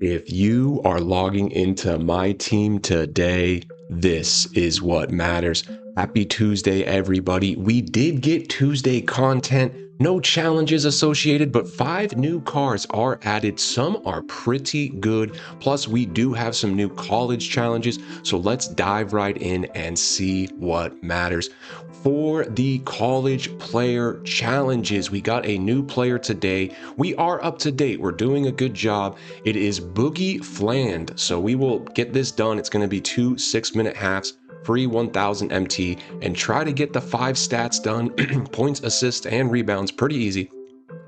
If you are logging into my team today, this is what matters. Happy Tuesday, everybody. We did get Tuesday content, no challenges associated, but 5 new cars are added. Some are pretty good. Plus, we do have some new college challenges. So let's dive right in and see what matters. For the college player challenges, we got a new player today. We are up to date. We're doing a good job. It is Boogie Fland. So we will get this done. It's going to be 2 6-minute halves, free 1000 MT, and try to get the 5 stats done points, assists, and rebounds pretty easy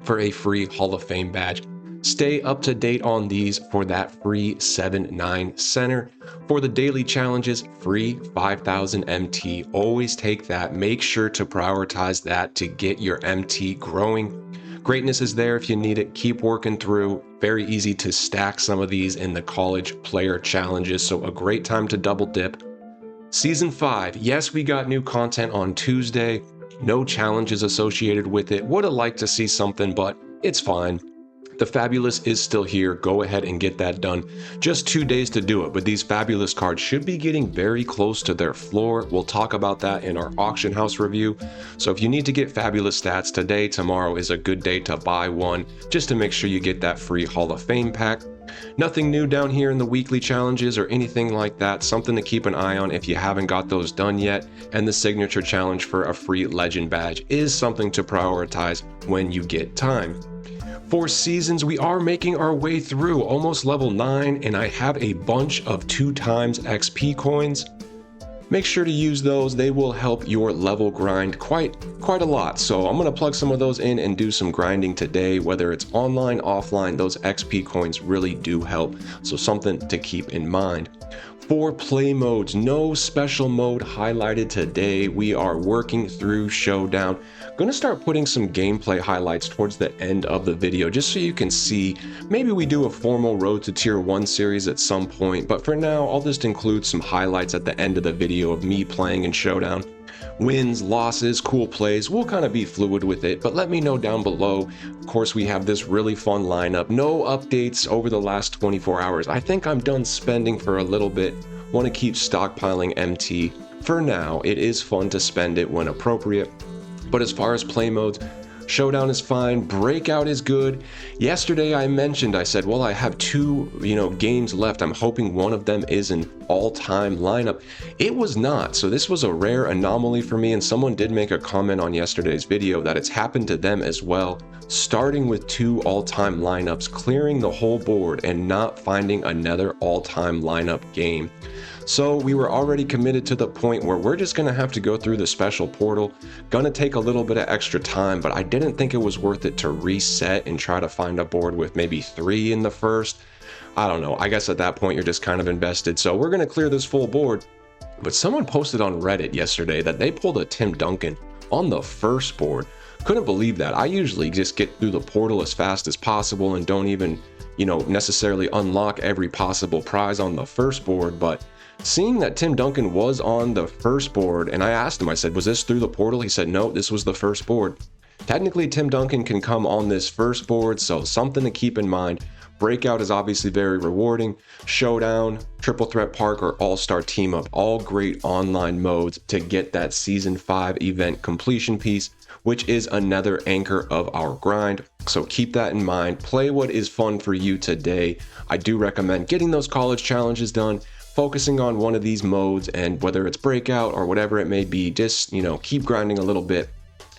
for a free Hall of Fame badge. Stay up to date on these for that free 7-9 center. For the daily challenges, free 5000 MT. Always take that. Make sure to prioritize that to get your MT growing. Greatness is there if you need it. Keep working through. Very easy to stack some of these in the college player challenges, so a great time to double dip. Season 5, yes, we got new content on Tuesday. No challenges associated with it. Would have liked to see something, but it's fine. The Fabulous is still here. Go ahead and get that done. Just 2 days to do it, but these Fabulous cards should be getting very close to their floor. We'll talk about that in our auction house review. So if you need to get Fabulous stats today, tomorrow is a good day to buy one, just to make sure you get that free Hall of Fame pack. Nothing new down here in the weekly challenges or anything like that. Something to keep an eye on if you haven't got those done yet. And the signature challenge for a free legend badge is something to prioritize when you get time. For seasons, we are making our way through almost level 9, and I have a bunch of 2 times XP coins. Make sure to use those. They will help your level grind quite a lot. So I'm going to plug some of those in and do some grinding today, whether it's online, offline. Those XP coins really do help. So something to keep in mind. For play modes, no special mode highlighted today. We are working through Showdown. Going to start putting some gameplay highlights towards the end of the video, just so you can see. Maybe we do a formal Road to Tier 1 series at some point, but for now, I'll just include some highlights at the end of the video of me playing in Showdown. Wins, losses, cool plays, we'll kind of be fluid with it, but let me know down below. Of course, we have this really fun lineup. No updates over the last 24 hours. I think I'm done spending for a little bit. Want to keep stockpiling MT. For now, it is fun to spend it when appropriate. But as far as play modes, Showdown is fine, Breakout is good. Yesterday I said, well, I have 2, games left. I'm hoping one of them is an all-time lineup. It was not, so this was a rare anomaly for me, and someone did make a comment on yesterday's video that it's happened to them as well. Starting with 2 all-time lineups, clearing the whole board, and not finding another all-time lineup game. So we were already committed to the point where we're just going to have to go through the special portal. Gonna take a little bit of extra time, but I didn't think it was worth it to reset and try to find a board with maybe 3 in the first. I don't know. I guess at that point you're just kind of invested. So we're going to clear this full board. But someone posted on Reddit yesterday that they pulled a Tim Duncan on the first board. Couldn't believe that. I usually just get through the portal as fast as possible and don't even, necessarily unlock every possible prize on the first board, but seeing that Tim Duncan was on the first board, and I asked him, I said, was this through the portal? He said, no, this was the first board. Technically, Tim Duncan can come on this first board, so something to keep in mind. Breakout is obviously very rewarding. Showdown, Triple Threat Park, or All-Star Team Up, all great online modes to get that Season 5 event completion piece, which is another anchor of our grind. So keep that in mind. Play what is fun for you today. I do recommend getting those college challenges done, focusing on one of these modes, and whether it's Breakout or whatever it may be, just, keep grinding a little bit.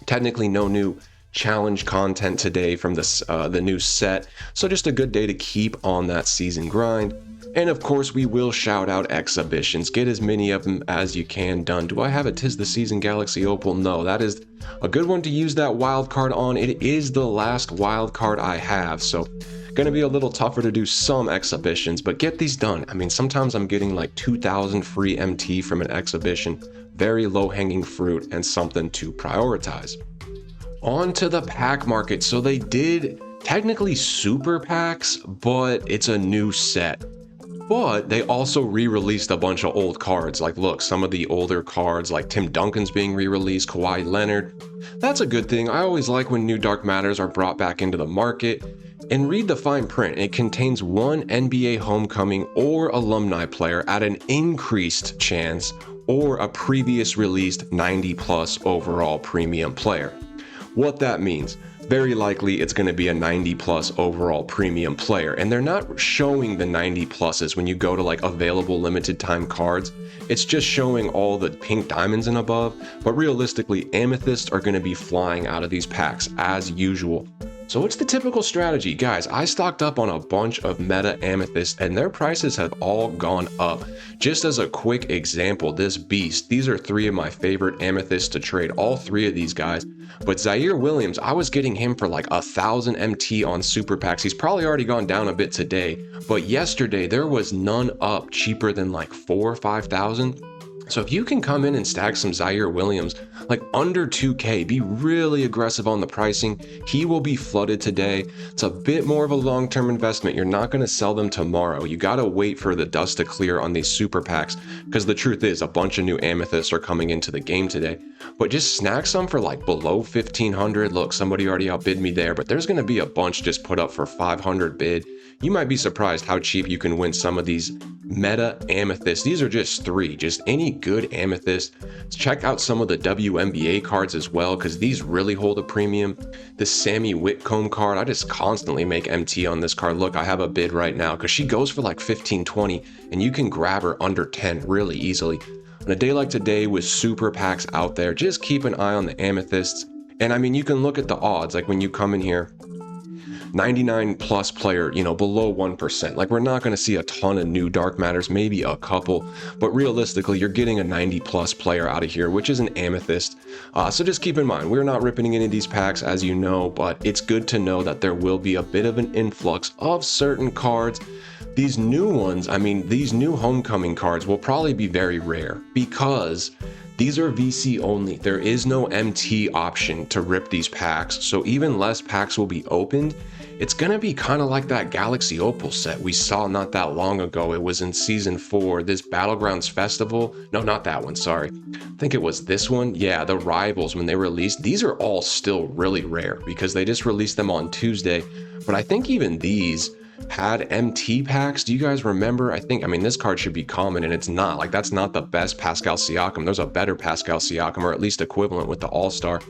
Technically no new challenge content today from the new set, so just a good day to keep on that season grind. And of course, we will shout out exhibitions. Get as many of them as you can done. Do I have a 'Tis the Season Galaxy Opal? No, that is a good one to use that wild card on. It is the last wild card I have, so gonna be a little tougher to do some exhibitions, but get these done. I mean, sometimes I'm getting like 2,000 free MT from an exhibition. Very low-hanging fruit and something to prioritize. On to the pack market. So they did technically super packs, but it's a new set. But they also re-released a bunch of old cards. Like, look, some of the older cards, like Tim Duncan's being re-released, Kawhi Leonard. That's a good thing. I always like when new Dark Matters are brought back into the market. And read the fine print. It contains one NBA homecoming or alumni player at an increased chance or a previous released 90 plus overall premium player. What that means, very likely it's going to be a 90 plus overall premium player, and they're not showing the 90 pluses when you go to like available limited time cards. It's just showing all the pink diamonds and above, but realistically amethysts are going to be flying out of these packs as usual. So what's the typical strategy? Guys, I stocked up on a bunch of meta amethysts and their prices have all gone up. Just as a quick example, this beast, these are 3 of my favorite amethysts to trade, all 3 of these guys. But Zaire Williams, I was getting him for like 1,000 MT on super packs. He's probably already gone down a bit today, but yesterday there was none up cheaper than like 4,000 or 5,000. So if you can come in and stack some Zaire Williams, like under 2K, be really aggressive on the pricing. He will be flooded today. It's a bit more of a long-term investment. You're not going to sell them tomorrow. You got to wait for the dust to clear on these super packs, because the truth is a bunch of new amethysts are coming into the game today. But just snag some for like below 1,500. Look, somebody already outbid me there, but there's going to be a bunch just put up for 500 bid. You might be surprised how cheap you can win some of these meta amethysts. These are just 3, just any good amethyst. Check out some of the WNBA cards as well, because these really hold a premium. This Sammy Whitcomb card, I just constantly make MT on this card. Look, I have a bid right now because she goes for like 15, 20, and you can grab her under 10 really easily. On a day like today with super packs out there, just keep an eye on the amethysts. And I mean, you can look at the odds, like when you come in here, 99 plus player, below 1%. Like, we're not going to see a ton of new dark matters, maybe a couple, but realistically, you're getting a 90 plus player out of here, which is an amethyst. So just keep in mind, we're not ripping any of these packs, as you know, but it's good to know that there will be a bit of an influx of certain cards. These new ones, these new homecoming cards will probably be very rare because these are VC only. There is no MT option to rip these packs, so even less packs will be opened. It's gonna be kind of like that Galaxy Opal set we saw not that long ago. It was in Season 4, this Battlegrounds Festival. No, not that one, sorry. I think it was this one. Yeah, the Rivals, when they released. These are all still really rare because they just released them on Tuesday. But I think even these had MT packs. Do you guys remember? This card should be common, and it's not. Like, that's not the best Pascal Siakam. There's a better Pascal Siakam, or at least equivalent with the All-Star.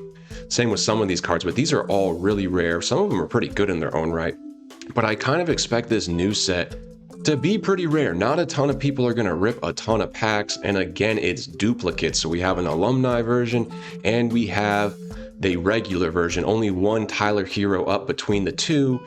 Same with some of these cards, but these are all really rare. Some of them are pretty good in their own right. But I kind of expect this new set to be pretty rare. Not a ton of people are going to rip a ton of packs. And again, it's duplicates. So we have an alumni version and we have the regular version. Only one Tyler Hero up between the two.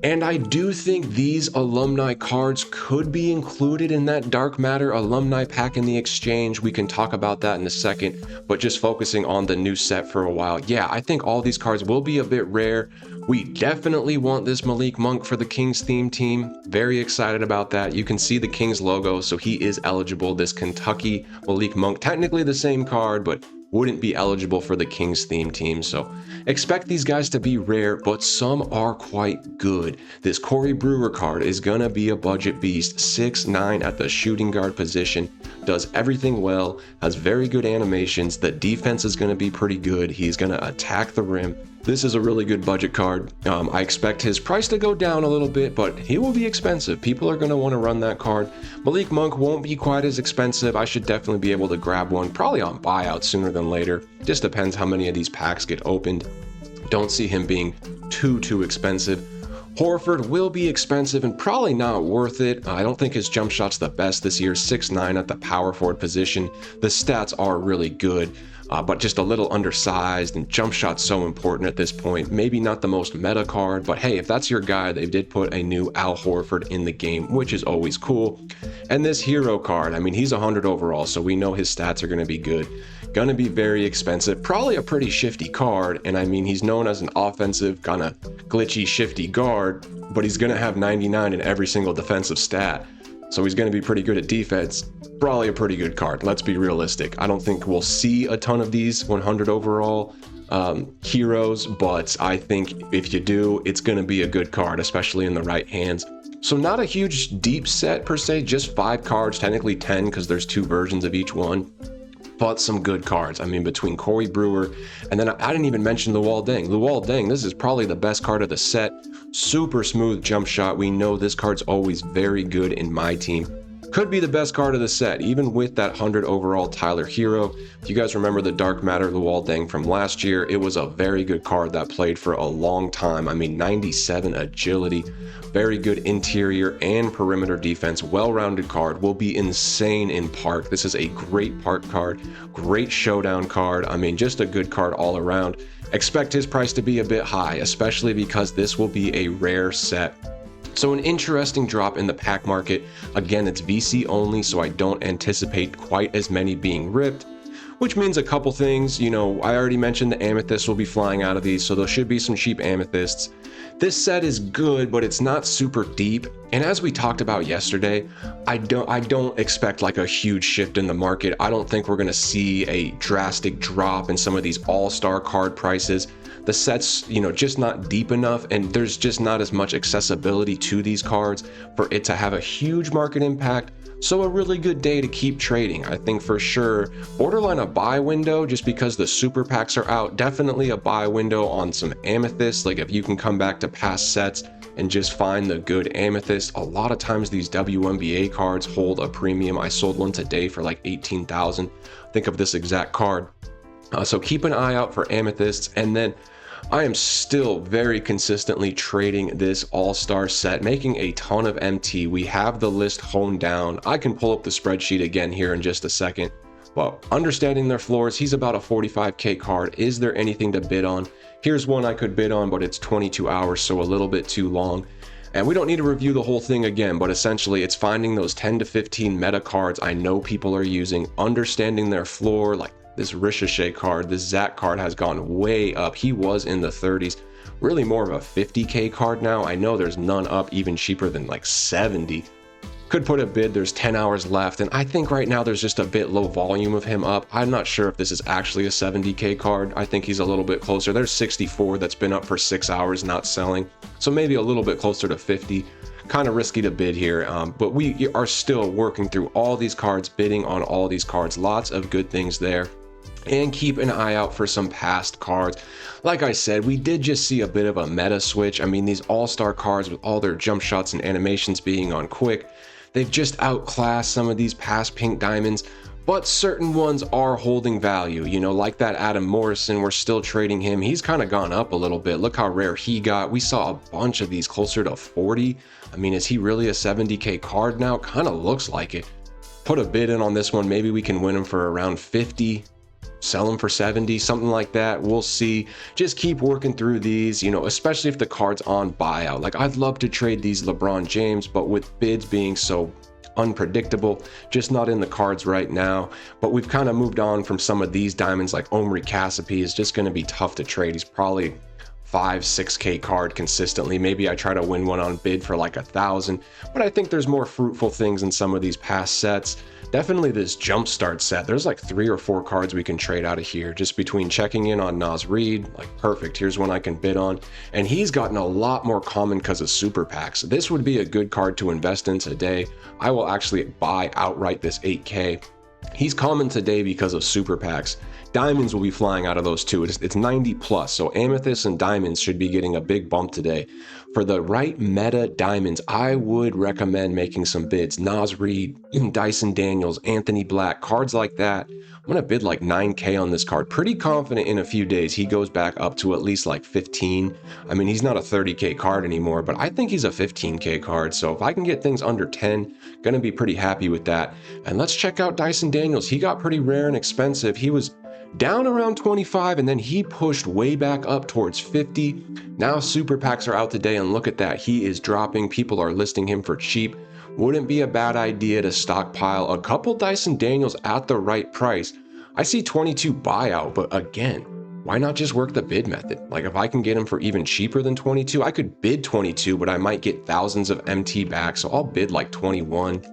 And I do think these alumni cards could be included in that Dark Matter alumni pack in the exchange. We can talk about that in a second, but just focusing on the new set for a while. Yeah, I think all these cards will be a bit rare. We definitely want this Malik Monk for the Kings theme team. Very excited about that. You can see the Kings logo, so he is eligible. This Kentucky Malik Monk, technically the same card, but wouldn't be eligible for the Kings theme team. So expect these guys to be rare, but some are quite good. This Corey Brewer card is gonna be a budget beast. 6'9" at the shooting guard position, does everything well, has very good animations. The defense is gonna be pretty good. He's gonna attack the rim. This is a really good budget card. I expect his price to go down a little bit, but he will be expensive. People are going to want to run that card. Malik Monk won't be quite as expensive. I should definitely be able to grab one, probably on buyout sooner than later. Just depends how many of these packs get opened. Don't see him being too expensive. Horford will be expensive and probably not worth it. I don't think his jump shot's the best this year. 6'9" at the power forward position. The stats are really good. But just a little undersized, and jump shot's so important at this point. Maybe not the most meta card, but hey, if that's your guy, they did put a new Al Horford in the game, which is always cool. And this hero card, he's 100 overall, so we know his stats are going to be good. Gonna be very expensive, probably a pretty shifty card, and he's known as an offensive, kind of glitchy, shifty guard, but he's gonna have 99 in every single defensive stat. So he's going to be pretty good at defense. Probably a pretty good card. Let's be realistic. I don't think we'll see a ton of these 100 overall heroes, but I think if you do, it's going to be a good card, especially in the right hands. So not a huge deep set per se, just 5 cards, technically 10 because there's 2 versions of each one. But some good cards. Between Corey Brewer, and then I didn't even mention Luol Deng. Luol Deng, this is probably the best card of the set. Super smooth jump shot. We know this card's always very good in my team. Could be the best card of the set, even with that 100 overall Tyler Hero. If you guys remember the Dark Matter Luol Deng from last year, it was a very good card that played for a long time. I mean, 97 agility, very good interior and perimeter defense, well-rounded card, will be insane in Park. This is a great Park card, great Showdown card. I mean, just a good card all around. Expect his price to be a bit high, especially because this will be a rare set. So an interesting drop in the pack market. Again, it's VC only, so I don't anticipate quite as many being ripped, which means a couple things. You know, I already mentioned the amethysts will be flying out of these, so there should be some cheap amethysts. This set is good, but it's not super deep. And as we talked about yesterday, I don't expect like a huge shift in the market. I don't think we're going to see a drastic drop in some of these all-star card prices. The set's, you know, just not deep enough, and there's just not as much accessibility to these cards for it to have a huge market impact. So a really good day to keep trading. I think for sure, borderline a buy window just because the super packs are out. Definitely a buy window on some amethysts. Like if you can come back to past sets and just find the good amethyst. A lot of times these WNBA cards hold a premium. I sold one today for like 18,000. Think of this exact card. So keep an eye out for amethysts. And then I am still very consistently trading this all-star set, making a ton of MT. We have the list honed down. I can pull up the spreadsheet again here in just a second. But understanding their floors, he's about a 45K card. Is there anything to bid on? Here's one I could bid on, but it's 22 hours, so a little bit too long. And we don't need to review the whole thing again, but essentially it's finding those 10 to 15 meta cards I know people are using, understanding their floor. Like this Ricochet card, this Zach card has gone way up. He was in the 30s, really more of a 50K card now. I know there's none up even cheaper than like 70. Could put a bid, there's 10 hours left, and I think right now there's just a bit low volume of him up. I'm not sure if this is actually a 70K card. I think he's a little bit closer. There's 64 that's been up for 6 hours not selling, so maybe a little bit closer to 50. Kind of risky to bid here, but we are still working through all these cards, bidding on all these cards. Lots of good things there. And keep an eye out for some past cards. Like I said, we did just see a bit of a meta switch. I mean, these all-star cards with all their jump shots and animations being on quick, they've just outclassed some of these past pink diamonds, but certain ones are holding value. You know, like that Adam Morrison, we're still trading him. He's kind of gone up a little bit. Look how rare he got. We saw a bunch of these closer to 40. I mean, is he really a 70K card now? Kind of looks like it. Put a bid in on this one. Maybe we can win him for around 50. Sell them for 70, something like that. We'll see. Just keep working through these, you know, especially if the card's on buyout. Like I'd love to trade these LeBron James, but with bids being so unpredictable, just not in the cards right now. But we've kind of moved on from some of these diamonds. Like Omri Cassipi is just going to be tough to trade. He's probably 5-6K card consistently. Maybe I try to win one on bid for like 1,000, but I think there's more fruitful things in some of these past sets. Definitely this Jumpstart set. There's like 3 or 4 cards we can trade out of here just between checking in on Naz Reid. Like perfect. Here's one I can bid on. And he's gotten a lot more common because of super packs. This would be a good card to invest in today. I will actually buy outright this 8K. He's common today because of super packs. Diamonds will be flying out of those too. It's 90 plus, so amethysts and diamonds should be getting a big bump today. For the right meta diamonds, I would recommend making some bids. Naz Reid, Dyson Daniels, Anthony Black, cards like that. I'm gonna bid like 9K on this card. Pretty confident in a few days he goes back up to at least like 15. I mean, he's not a 30K card anymore, but I think he's a 15K card. So if I can get things under 10, gonna be pretty happy with that. And let's check out Dyson Daniels. He got pretty rare and expensive. He was down around 25 and then he pushed way back up towards 50. Now super packs are out today and look at that. He is dropping. People are listing him for cheap. Wouldn't be a bad idea to stockpile a couple Dyson Daniels at the right price. I see 22 buyout, but again, why not just work the bid method? Like if I can get him for even cheaper than 22, I could bid 22, but I might get thousands of MT back. So I'll bid like 21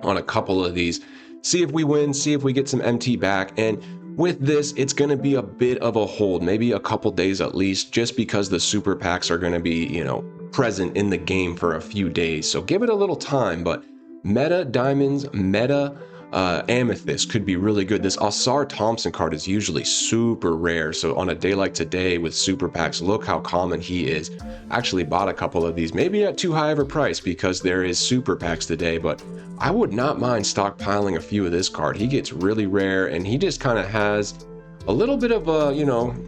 on a couple of these. See if we win, see if we get some MT back. And with this, it's going to be a bit of a hold, maybe a couple days at least, just because the super packs are going to be, you know, present in the game for a few days. So give it a little time, but meta diamonds, meta Amethyst could be really good. This Asar Thompson card is usually super rare, so on a day like today with super packs, look how common he is. Actually bought a couple of these, maybe at too high of a price because there is super packs today, but I would not mind stockpiling a few of this card. He gets really rare, and he just kind of has a little bit of a,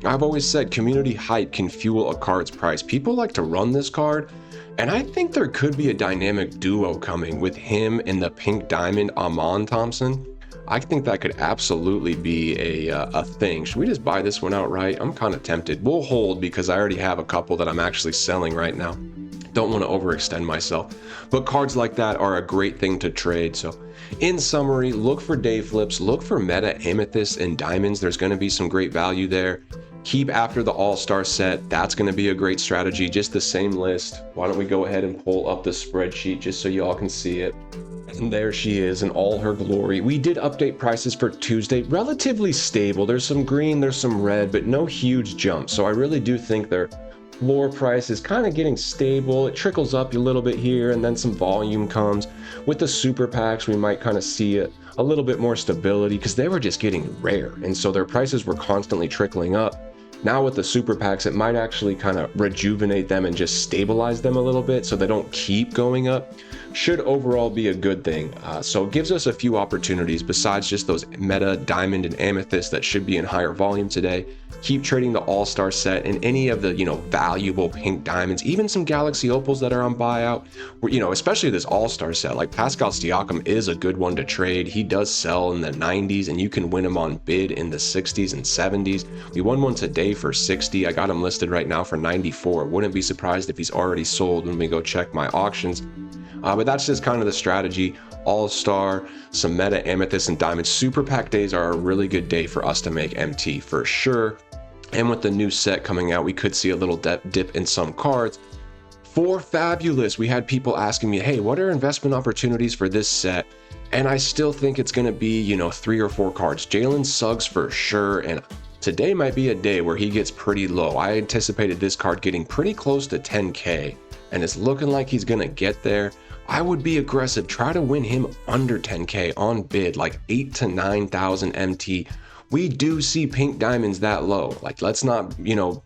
I've always said community hype can fuel a card's price. People like to run this card, and I think there could be a dynamic duo coming with him and the pink diamond Amon Thompson. I think that could absolutely be a thing. Should we just buy this one outright? I'm kind of tempted. We'll hold because I already have a couple that I'm actually selling right now. Don't want to overextend myself, but cards like that are a great thing to trade. So in summary, look for day flips, look for meta amethysts and diamonds. There's going to be some great value there. Keep after the all-star set. That's going to be a great strategy. Just the same list. Why don't we go ahead and pull up the spreadsheet just so y'all can see it. And there she is in all her glory. We did update prices for Tuesday, relatively stable. There's some green, there's some red, but no huge jump. So I really do think their floor price is kind of getting stable. It trickles up a little bit here, and then some volume comes. With the super packs, we might kind of see a little bit more stability because they were just getting rare, and so their prices were constantly trickling up. Now with the super packs, it might actually kind of rejuvenate them and just stabilize them a little bit so they don't keep going up. Should overall be a good thing. So it gives us a few opportunities besides just those meta diamond and amethyst that should be in higher volume today. Keep trading the all-star set and any of the, valuable pink diamonds, even some galaxy opals that are on buyout, especially this all-star set. Like Pascal Siakam is a good one to trade. He does sell in the 90s, and you can win him on bid in the 60s and 70s. We won one today for 60. I got him listed right now for 94. Wouldn't be surprised if he's already sold when we go check my auctions. But that's just kind of the strategy. All-star, some meta amethyst and diamond. Super pack days are a really good day for us to make MT for sure. And with the new set coming out, we could see a little dip in some cards. For Fabulous, we had people asking me, hey, what are investment opportunities for this set? And I still think it's going to be, 3 or 4 cards. Jalen Suggs for sure, and today might be a day where he gets pretty low. I anticipated this card getting pretty close to 10K, and it's looking like he's going to get there. I would be aggressive. Try to win him under 10K on bid, like 8 to 9,000 MT. We do see pink diamonds that low. Like, let's not,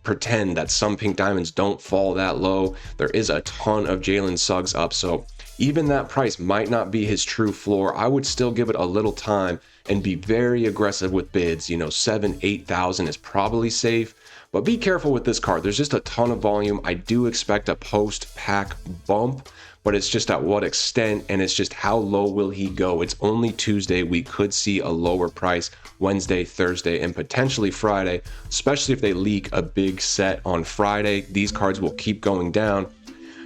pretend that some pink diamonds don't fall that low. There is a ton of Jalen Suggs up, so even that price might not be his true floor. I would still give it a little time and be very aggressive with bids. 7, 8,000 is probably safe. But be careful with this card. There's just a ton of volume. I do expect a post-pack bump, but it's just at what extent, and it's just how low will he go. It's only Tuesday. We could see a lower price Wednesday, Thursday, and potentially Friday, especially if they leak a big set on Friday. These cards will keep going down.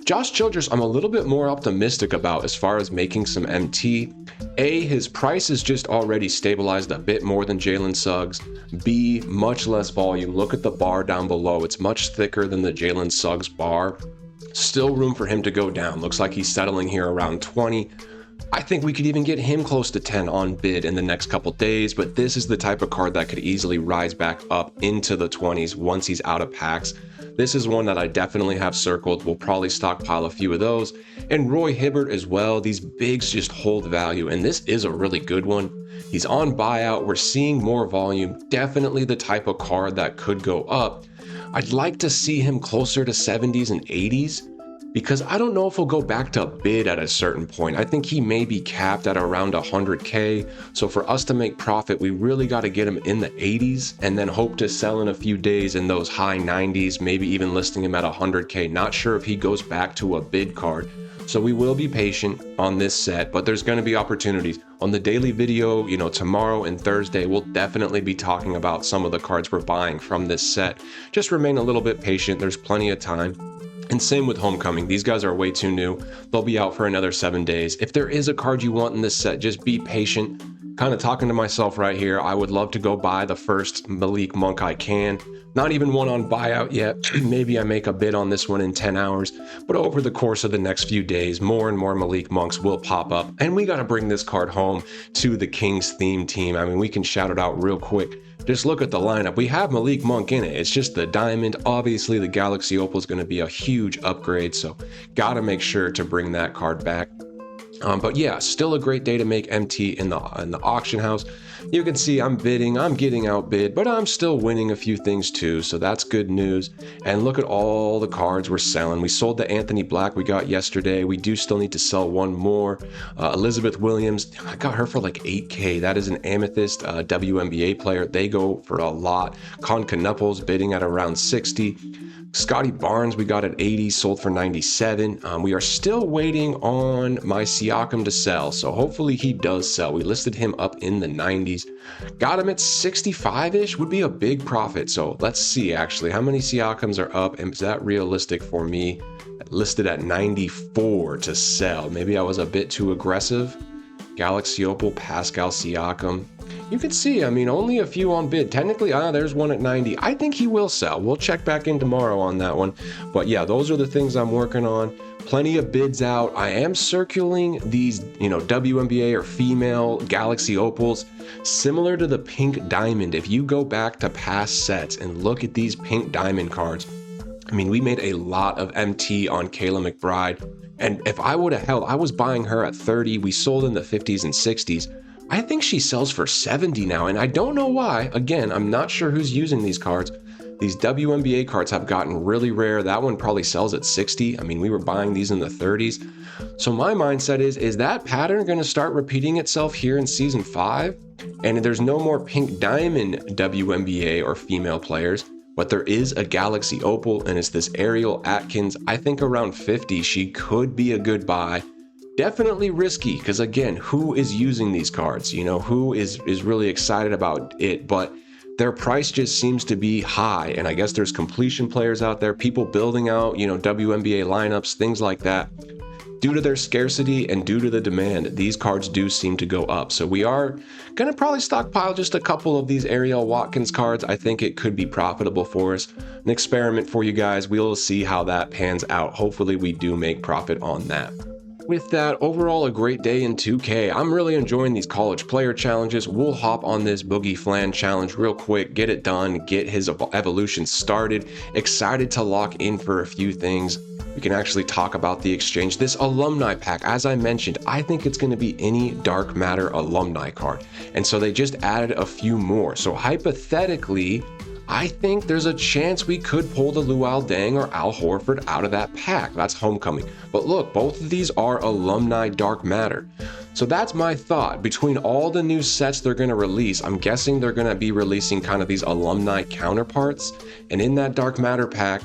Josh Childress, I'm a little bit more optimistic about as far as making some MT. A, his price is just already stabilized a bit more than Jalen Suggs. B, much less volume. Look at the bar down below. It's much thicker than the Jalen Suggs bar. Still room for him to go down. Looks like he's settling here around 20. I think we could even get him close to 10 on bid in the next couple days, but this is the type of card that could easily rise back up into the 20s once he's out of packs. This is one that I definitely have circled. We'll probably stockpile a few of those. And Roy Hibbert as well. These bigs just hold value, and this is a really good one. He's on buyout. We're seeing more volume. Definitely the type of card that could go up. I'd like to see him closer to 70s and 80s because I don't know if he'll go back to bid at a certain point. I think he may be capped at around 100K. So for us to make profit, we really got to get him in the 80s and then hope to sell in a few days in those high 90s, maybe even listing him at 100K. Not sure if he goes back to a bid card. So we will be patient on this set, but there's going to be opportunities. On the daily video, tomorrow and Thursday, we'll definitely be talking about some of the cards we're buying from this set. Just remain a little bit patient. There's plenty of time. And same with Homecoming. These guys are way too new. They'll be out for another 7 days. If there is a card you want in this set, just be patient. Kind of talking to myself right here. I would love to go buy the first Malik Monk I can. Not even one on buyout yet. Maybe I make a bid on this one in 10 hours. But over the course of the next few days, more and more Malik Monks will pop up. And we got to bring this card home to the Kings theme team. I mean, we can shout it out real quick. Just look at the lineup. We have Malik Monk in it. It's just the diamond. Obviously, the Galaxy Opal is going to be a huge upgrade. So got to make sure to bring that card back. But yeah, still a great day to make MT in the auction house. You can see I'm bidding, I'm getting outbid, but I'm still winning a few things too, so that's good news. And look at all the cards we're selling. We sold the Anthony Black we got yesterday. We do still need to sell one more. Elizabeth Williams, I got her for like 8K. That is an Amethyst WNBA player. They go for a lot. Con Knupples bidding at around 60. Scotty Barnes we got at 80, sold for 97. We are still waiting on my Siakam to sell, so hopefully he does sell. We listed him up in the 90s. Got him at 65-ish, would be a big profit. So let's see actually how many Siakams are up, and is that realistic for me? Listed at 94 to sell. Maybe I was a bit too aggressive. Galaxy Opal, Pascal Siakam. You can see, I mean, only a few on bid. Technically, there's one at 90. I think he will sell. We'll check back in tomorrow on that one. But yeah, those are the things I'm working on. Plenty of bids out. I am circling these, WNBA or female Galaxy Opals, similar to the Pink Diamond. If you go back to past sets and look at these Pink Diamond cards, I mean, we made a lot of MT on Kayla McBride. And if I would have held, I was buying her at 30. We sold in the 50s and 60s. I think she sells for 70 now, and I don't know why. Again, I'm not sure who's using these cards. These WNBA cards have gotten really rare. That one probably sells at 60. I mean, we were buying these in the 30s. So my mindset is that pattern going to start repeating itself here in Season 5? And there's no more Pink Diamond WNBA or female players, but there is a Galaxy Opal, and it's this Ariel Atkins. I think around 50, she could be a good buy. Definitely risky, because again, who is using these cards? Who is really excited about it? But their price just seems to be high, and I guess there's completion players out there, people building out, WNBA lineups, things like that. Due to their scarcity and due to the demand, these cards do seem to go up. So we are going to probably stockpile just a couple of these Ariel Watkins cards. I think it could be profitable for us. An experiment for you guys. We'll see how that pans out. Hopefully we do make profit on that. With that, overall a great day in 2K. I'm really enjoying these college player challenges. We'll hop on this Boogie Flan challenge real quick, get it done, get his evolution started. Excited to lock in for a few things. We can actually talk about the exchange. This alumni pack, as I mentioned, I think it's going to be any Dark Matter alumni card. And so they just added a few more. So hypothetically, I think there's a chance we could pull the Luol Deng or Al Horford out of that pack. That's homecoming. But look, both of these are alumni Dark Matter. So that's my thought. Between all the new sets they're going to release, I'm guessing they're going to be releasing kind of these alumni counterparts. And in that Dark Matter pack,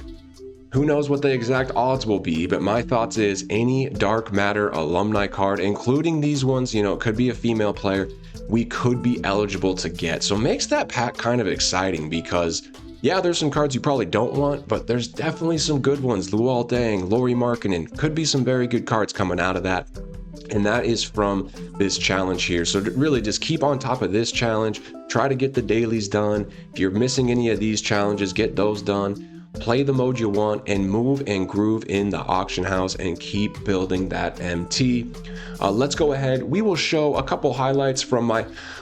who knows what the exact odds will be, but my thoughts is any Dark Matter alumni card, including these ones, it could be a female player, we could be eligible to get. So makes that pack kind of exciting because, yeah, there's some cards you probably don't want, but there's definitely some good ones. Luol Deng, Lauri Markkanen, could be some very good cards coming out of that. And that is from this challenge here. So really just keep on top of this challenge, try to get the dailies done. If you're missing any of these challenges, get those done. Play the mode you want and move and groove in the auction house and keep building that MT. Let's go ahead. We will show a couple highlights from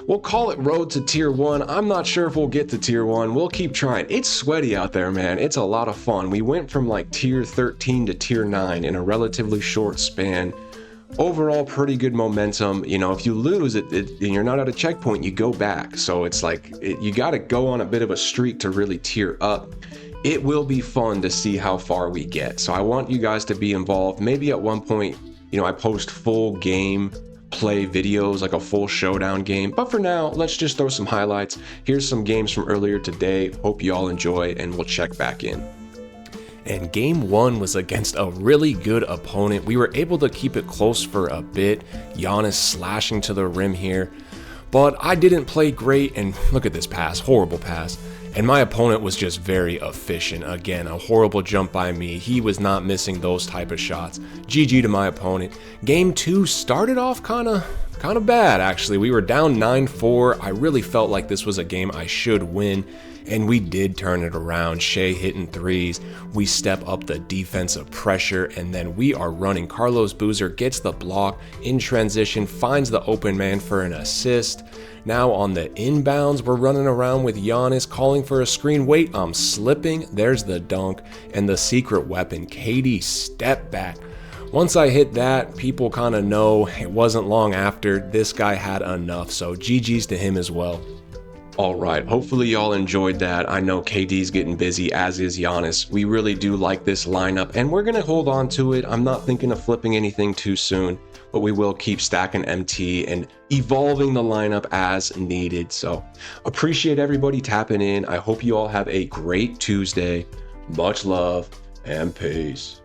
we'll call it road to tier 1. I'm not sure if we'll get to tier 1. We'll keep trying. It's sweaty out there, man. It's a lot of fun. We went from like tier 13 to tier 9 in a relatively short span. Overall, pretty good momentum. If you lose it and you're not at a checkpoint, you go back. So it's like you got to go on a bit of a streak to really tier up. It will be fun to see how far we get. So I want you guys to be involved. Maybe at one point, I post full game play videos, like a full Showdown game. But for now, let's just throw some highlights. Here's some games from earlier today. Hope you all enjoy, and we'll check back in. And game 1 was against a really good opponent. We were able to keep it close for a bit. Giannis slashing to the rim here. But I didn't play great, and look at this pass, horrible pass. And my opponent was just very efficient. Again, a horrible jump by me. He was not missing those type of shots. GG to my opponent. Game 2 started off kind of bad, actually. We were down 9-4. I really felt like this was a game I should win. And we did turn it around. Shea hitting threes. We step up the defensive pressure, and then we are running. Carlos Boozer gets the block in transition, finds the open man for an assist. Now on the inbounds, we're running around with Giannis calling for a screen. Wait, I'm slipping. There's the dunk and the secret weapon. KD step back. Once I hit that, people kind of know it wasn't long after this guy had enough, so GG's to him as well. All right, hopefully y'all enjoyed that. I know KD's getting busy, as is Giannis. We really do like this lineup, and we're going to hold on to it. I'm not thinking of flipping anything too soon, but we will keep stacking MT and evolving the lineup as needed. So appreciate everybody tapping in. I hope you all have a great Tuesday. Much love and peace.